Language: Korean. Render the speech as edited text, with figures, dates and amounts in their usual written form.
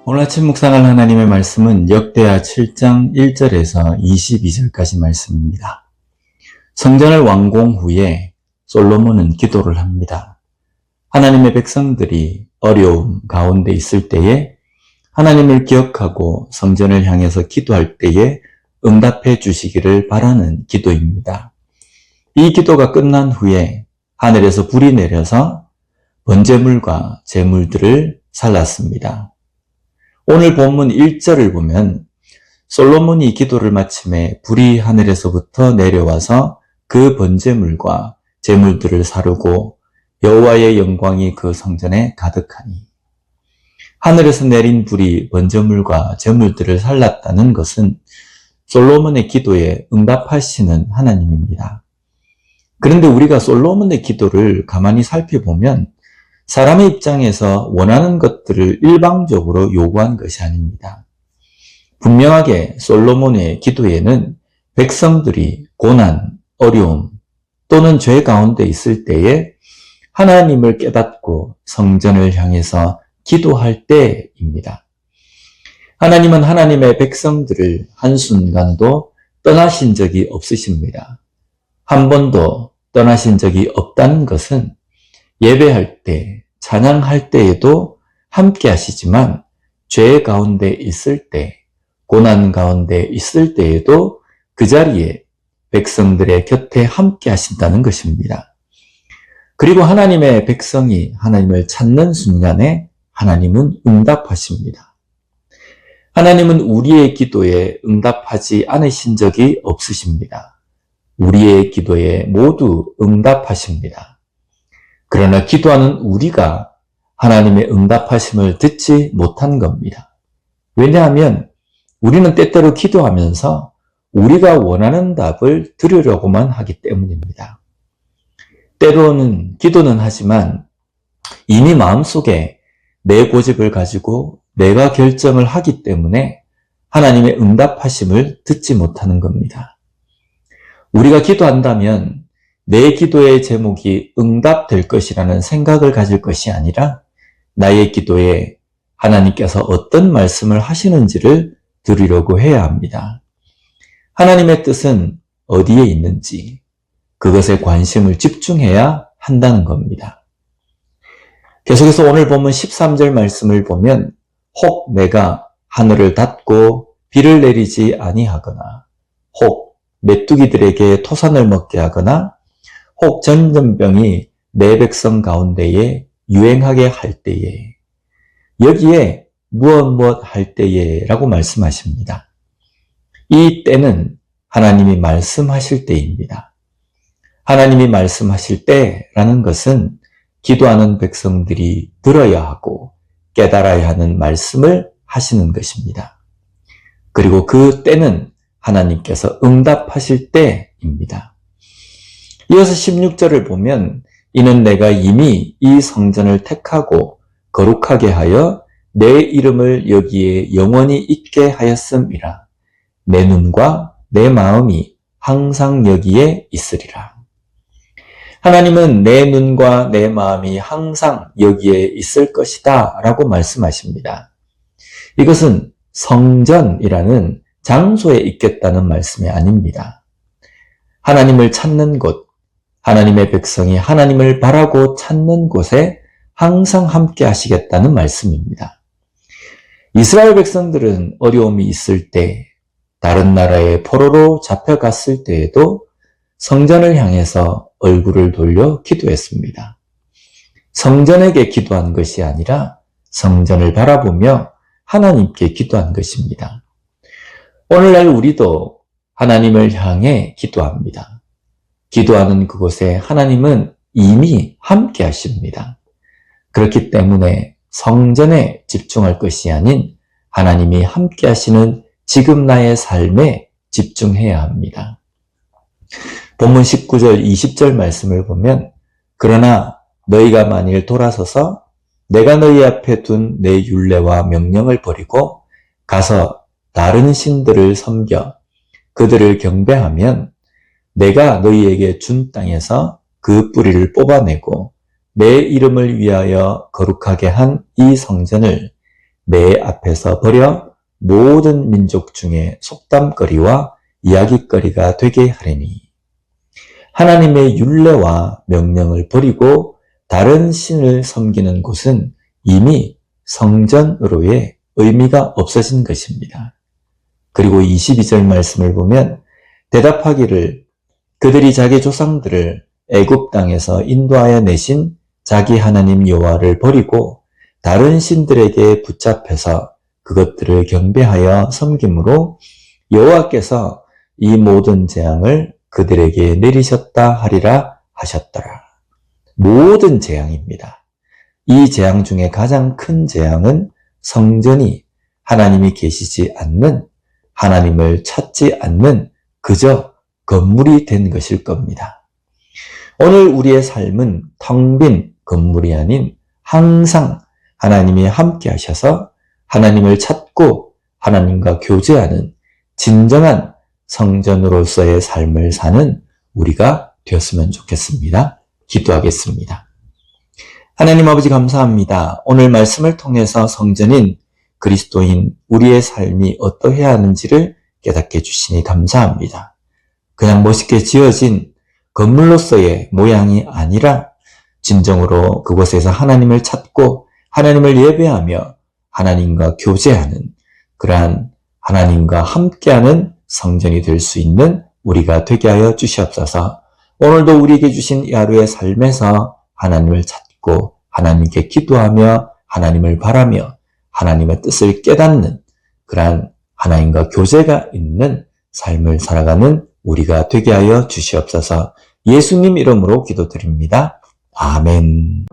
오늘 아침 묵상할 하나님의 말씀은 역대하 7장 1절에서 22절까지 말씀입니다. 성전을 완공 후에 솔로몬은 기도를 합니다. 하나님의 백성들이 어려움 가운데 있을 때에 하나님을 기억하고 성전을 향해서 기도할 때에 응답해 주시기를 바라는 기도입니다. 이 기도가 끝난 후에 하늘에서 불이 내려서 번제물과 제물들을 살랐습니다. 오늘 본문 1절을 보면 솔로몬이 기도를 마침에 불이 하늘에서부터 내려와서 그 번제물과 제물들을 사르고 여호와의 영광이 그 성전에 가득하니, 하늘에서 내린 불이 번제물과 제물들을 살랐다는 것은 솔로몬의 기도에 응답하시는 하나님입니다. 그런데 우리가 솔로몬의 기도를 가만히 살펴보면 사람의 입장에서 원하는 것들을 일방적으로 요구한 것이 아닙니다. 분명하게 솔로몬의 기도에는 백성들이 고난, 어려움 또는 죄 가운데 있을 때에 하나님을 깨닫고 성전을 향해서 기도할 때입니다. 하나님은 하나님의 백성들을 한순간도 떠나신 적이 없으십니다. 한 번도 떠나신 적이 없다는 것은 예배할 때, 찬양할 때에도 함께 하시지만 죄 가운데 있을 때, 고난 가운데 있을 때에도 그 자리에 백성들의 곁에 함께 하신다는 것입니다. 그리고 하나님의 백성이 하나님을 찾는 순간에 하나님은 응답하십니다. 하나님은 우리의 기도에 응답하지 않으신 적이 없으십니다. 우리의 기도에 모두 응답하십니다. 그러나 기도하는 우리가 하나님의 응답하심을 듣지 못한 겁니다. 왜냐하면 우리는 때때로 기도하면서 우리가 원하는 답을 들으려고만 하기 때문입니다. 때로는 기도는 하지만 이미 마음속에 내 고집을 가지고 내가 결정을 하기 때문에 하나님의 응답하심을 듣지 못하는 겁니다. 우리가 기도한다면 내 기도의 제목이 응답될 것이라는 생각을 가질 것이 아니라 나의 기도에 하나님께서 어떤 말씀을 하시는지를 들으려고 해야 합니다. 하나님의 뜻은 어디에 있는지 그것에 관심을 집중해야 한다는 겁니다. 계속해서 오늘 본문 13절 말씀을 보면 혹 내가 하늘을 닫고 비를 내리지 아니하거나 혹 메뚜기들에게 토산을 먹게 하거나 혹 전염병이 내 백성 가운데에 유행하게 할 때에, 여기에 무엇 할 때에 라고 말씀하십니다. 이 때는 하나님이 말씀하실 때입니다. 하나님이 말씀하실 때라는 것은 기도하는 백성들이 들어야 하고 깨달아야 하는 말씀을 하시는 것입니다. 그리고 그 때는 하나님께서 응답하실 때입니다. 이어서 16절을 보면 이는 내가 이미 이 성전을 택하고 거룩하게 하여 내 이름을 여기에 영원히 있게 하였음이라. 내 눈과 내 마음이 항상 여기에 있으리라. 하나님은 내 눈과 내 마음이 항상 여기에 있을 것이다 라고 말씀하십니다. 이것은 성전이라는 장소에 있겠다는 말씀이 아닙니다. 하나님을 찾는 곳, 하나님의 백성이 하나님을 바라고 찾는 곳에 항상 함께 하시겠다는 말씀입니다. 이스라엘 백성들은 어려움이 있을 때, 다른 나라의 포로로 잡혀갔을 때에도 성전을 향해서 얼굴을 돌려 기도했습니다. 성전에게 기도한 것이 아니라 성전을 바라보며 하나님께 기도한 것입니다. 오늘날 우리도 하나님을 향해 기도합니다. 기도하는 그곳에 하나님은 이미 함께 하십니다. 그렇기 때문에 성전에 집중할 것이 아닌 하나님이 함께 하시는 지금 나의 삶에 집중해야 합니다. 본문 19절, 20절 말씀을 보면 그러나 너희가 만일 돌아서서 내가 너희 앞에 둔 내 율례와 명령을 버리고 가서 다른 신들을 섬겨 그들을 경배하면 내가 너희에게 준 땅에서 그 뿌리를 뽑아내고 내 이름을 위하여 거룩하게 한 이 성전을 내 앞에서 버려 모든 민족 중에 속담거리와 이야기거리가 되게 하리니 하나님의 율례와 명령을 버리고 다른 신을 섬기는 곳은 이미 성전으로의 의미가 없어진 것입니다. 그리고 22절 말씀을 보면 대답하기를 그들이 자기 조상들을 애굽 땅에서 인도하여 내신 자기 하나님 여호와를 버리고 다른 신들에게 붙잡혀서 그것들을 경배하여 섬김으로 여호와께서 이 모든 재앙을 그들에게 내리셨다 하리라 하셨더라. 모든 재앙입니다. 이 재앙 중에 가장 큰 재앙은 성전이 하나님이 계시지 않는, 하나님을 찾지 않는 그저 건물이 된 것일 겁니다. 오늘 우리의 삶은 텅 빈 건물이 아닌 항상 하나님이 함께 하셔서 하나님을 찾고 하나님과 교제하는 진정한 성전으로서의 삶을 사는 우리가 되었으면 좋겠습니다. 기도하겠습니다. 하나님 아버지 감사합니다. 오늘 말씀을 통해서 성전인 그리스도인 우리의 삶이 어떠해야 하는지를 깨닫게 해주시니 감사합니다. 그냥 멋있게 지어진 건물로서의 모양이 아니라 진정으로 그곳에서 하나님을 찾고 하나님을 예배하며 하나님과 교제하는 그러한 하나님과 함께하는 성전이 될 수 있는 우리가 되게 하여 주시옵소서. 오늘도 우리에게 주신 이 하루의 삶에서 하나님을 찾고 하나님께 기도하며 하나님을 바라며 하나님의 뜻을 깨닫는 그러한 하나님과 교제가 있는 삶을 살아가는 우리가 되게 하여 주시옵소서. 예수님 이름으로 기도드립니다. 아멘.